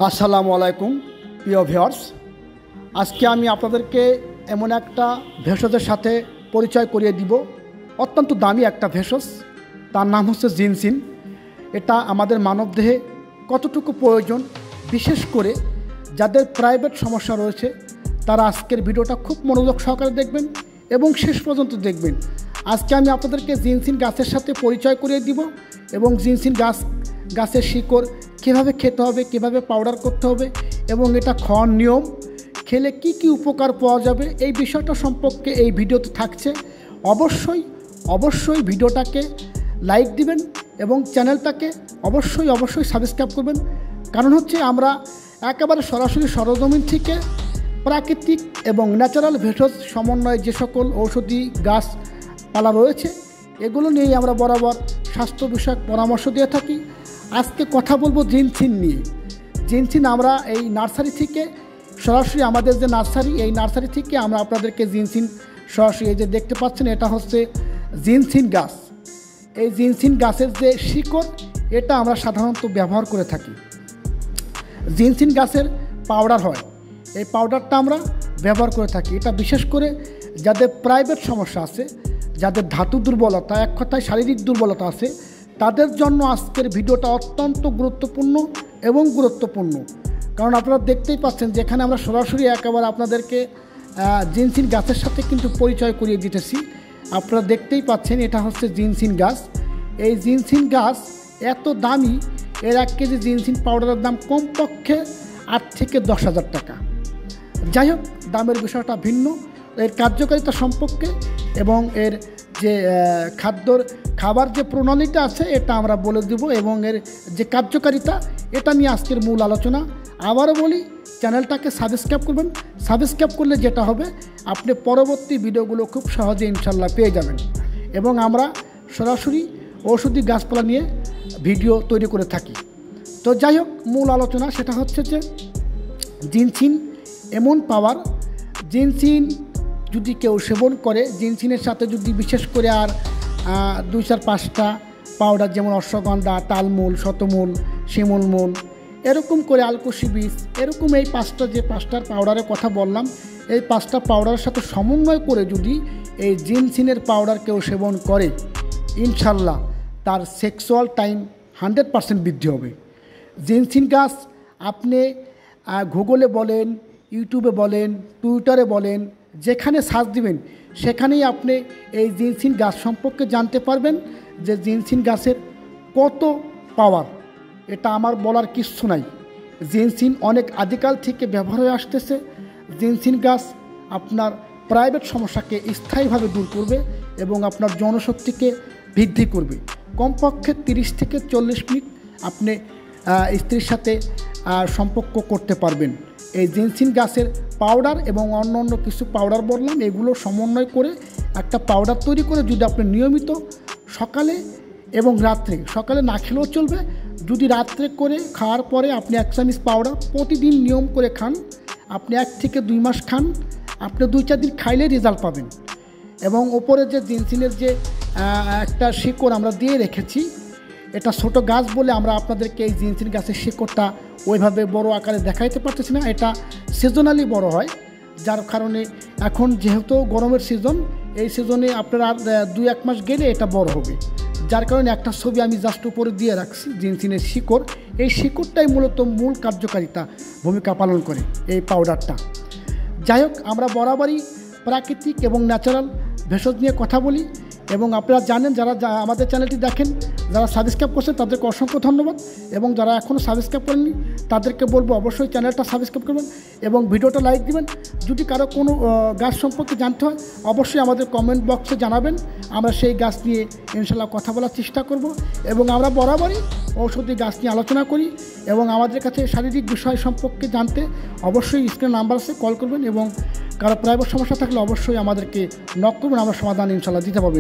আসসালামু আলাইকুম প্রিয় ভিউয়ার্স, আজকে আমি আপনাদেরকে এমন একটা ভেষজের সাথে পরিচয় করিয়ে দিব। অত্যন্ত দামি একটা ভেষজ, তার নাম হচ্ছে জিনসিন। এটা আমাদের মানবদেহে কতটুকু প্রয়োজন, বিশেষ করে যাদের প্রাইভেট সমস্যা রয়েছে তারা আজকের ভিডিওটা খুব মনোযোগ সহকারে দেখবেন এবং শেষ পর্যন্ত দেখবেন। আজকে আমি আপনাদেরকে জিনসিন গাছের সাথে পরিচয় করিয়ে দিব এবং জিনসিন গাছের শিকড় কীভাবে খেতে হবে, কীভাবে পাউডার করতে হবে এবং এটা খাওয়ার নিয়ম, খেলে কি কি উপকার পাওয়া যাবে, এই বিষয়টা সম্পর্কে এই ভিডিওতে থাকছে। অবশ্যই ভিডিওটাকে লাইক দিবেন এবং চ্যানেলটাকে অবশ্যই সাবস্ক্রাইব করবেন। কারণ হচ্ছে আমরা একেবারে সরাসরি সরজমিন থেকে প্রাকৃতিক এবং ন্যাচারাল ভেষজ সমন্বয়ে যে সকল ঔষধি গাছপালা রয়েছে এগুলো নিয়েই আমরা বরাবর স্বাস্থ্য বিষয়ক পরামর্শ দিয়ে থাকি। আজকে কথা বলবো জিনসিন নিয়ে। জিনসিন আমরা এই নার্সারি থেকে সরাসরি, আমাদের যে নার্সারি, এই নার্সারি থেকে আমরা আপনাদেরকে জিনসিন সরাসরি, এই যে দেখতে পাচ্ছেন এটা হচ্ছে জিনসিন গাছ। এই জিনসিন গাছের যে শিকড় এটা আমরা সাধারণত ব্যবহার করে থাকি। জিনসিন গাছের পাউডার হয়, এই পাউডারটা আমরা ব্যবহার করে থাকি। এটা বিশেষ করে যাদের প্রাইভেট সমস্যা আছে, যাদের ধাতু দুর্বলতা, এক কথায় শারীরিক দুর্বলতা আছে, তাদের জন্য আজকের ভিডিওটা অত্যন্ত গুরুত্বপূর্ণ। কারণ আপনারা দেখতেই পাচ্ছেন যেখানে আমরা সরাসরি একেবারে আপনাদেরকে জিনসিন গাছের সাথে কিন্তু পরিচয় করিয়ে দিতেছি। আপনারা দেখতেই পাচ্ছেন এটা হচ্ছে জিনসিন গাছ। এই জিনসিন গাছ এত দামি, এর 1 কেজি জিনসিন পাউডারের দাম কমপক্ষে 8 থেকে 10,000 টাকা। যাই হোক, দামের বিষয়টা ভিন্ন। এর কার্যকারিতা সম্পর্কে এবং এর যে খাবার যে প্রণালীটা আছে এটা আমরা বলে দেব এবং এর যে কার্যকারিতা এটা নিয়ে আজকের মূল আলোচনা। আবারও বলি, চ্যানেলটাকে সাবস্ক্রাইব করবেন। সাবস্ক্রাইব করলে যেটা হবে, আপনি পরবর্তী ভিডিওগুলো খুব সহজে ইনশাল্লাহ পেয়ে যাবেন। এবং আমরা সরাসরি ঔষধি গাছপালা নিয়ে ভিডিও তৈরি করে থাকি। তো যাই হোক, মূল আলোচনা সেটা হচ্ছে যে জিনসিন এমন পাওয়ার, জিনসিন যদি কেউ সেবন করে, জিনসিনের সাথে যদি বিশেষ করে আর 2-4-5টা পাউডার, যেমন অশ্বগন্ধা, তালমূল, শতমূল, শিমুলমূল, এরকম করে আলকুশি বীজ, এরকম এই 5টার পাউডারের কথা বললাম, এই 5টা পাউডারের সাথে সমন্বয় করে যদি এই জিনসিনের পাউডার কেউ সেবন করে, ইনশাল্লাহ তার সেক্সুয়াল টাইম 100% বৃদ্ধি হবে। জিনসিন গাছ আপনি গুগলে বলেন, ইউটিউবে বলেন, টুইটারে বলেন, যেখানে সার্চ দিবেন সেখানেই আপনি এই জিনসিন গাছ সম্পর্কে জানতে পারবেন যে জিনসিন গাছের কত পাওয়ার। এটা আমার বলার কিচ্ছু নাই। জিনসিন অনেক আদিকাল থেকে ব্যবহার হয়ে আসতেছে। জিনসিন গাছ আপনার প্রাইভেট সমস্যাকে স্থায়ীভাবে দূর করবে এবং আপনার জনশক্তিকে বৃদ্ধি করবে। কমপক্ষে 30 থেকে 40 মিনিট আপনি স্ত্রীর সাথে সম্পর্ক করতে পারবেন। এই জিনসিন গাছের পাউডার এবং অন্য কিছু পাউডার বললাম, এগুলো সমন্বয় করে একটা পাউডার তৈরি করে যদি আপনি নিয়মিত সকালে এবং রাত্রে, সকালে না খেলেও চলবে, যদি রাত্রে করে খাওয়ার পরে আপনি 1 চামচ পাউডার প্রতিদিন নিয়ম করে খান, আপনি 1 থেকে 2 মাস খান, আপনি 2-4 দিন খাইলে রেজাল্ট পাবেন। এবং ওপরে যে জিনসিনের যে একটা শিকড় আমরা দিয়ে রেখেছি, এটা ছোট গাছ বলে আমরা আপনাদেরকে এই জিনসিন গাছের শিকড়টা ওইভাবে বড় আকারে দেখাইতে পারতেছি না। এটা সিজনালি বড় হয়, যার কারণে এখন যেহেতু গরমের সিজন, এই সিজনে আপনার আর 2-1 মাস গেলে এটা বড় হবে। যার কারণে একটা ছবি আমি জাস্ট উপরে দিয়ে রাখছি জিনসিনের শিকড়। এই শিকড়টাই মূলত মূল কার্যকারিতা ভূমিকা পালন করে এই পাউডারটা। যাই হোক, আমরা বরাবরই প্রাকৃতিক এবং ন্যাচারাল ভেষজ নিয়ে কথা বলি এবং আপনারা জানেন, যারা আমাদের চ্যানেলটি দেখেন, যারা সাবস্ক্রাইব করছেন তাদেরকে অসংখ্য ধন্যবাদ এবং যারা এখনও সাবস্ক্রাইব করেননি তাদেরকে বলবো অবশ্যই চ্যানেলটা সাবস্ক্রাইব করবেন এবং ভিডিওটা লাইক দিবেন। যদি কারো কোনো গাছ সম্পর্কে জানতে হয় অবশ্যই আমাদের কমেন্ট বক্সে জানাবেন, আমরা সেই গাছ নিয়ে ইনশাল্লাহ কথা বলার চেষ্টা করব। এবং আমরা বরাবরই ঔষধি গাছ নিয়ে আলোচনা করি এবং আমাদের কাছে শারীরিক বিষয় সম্পর্কে জানতে অবশ্যই স্ক্রিনে নাম্বার আছে, কল করবেন এবং কারো প্রাইভেট সমস্যা থাকলে অবশ্যই আমাদেরকে নক করবেন, আমরা সমাধান ইনশাল্লাহ দিতে পারবো।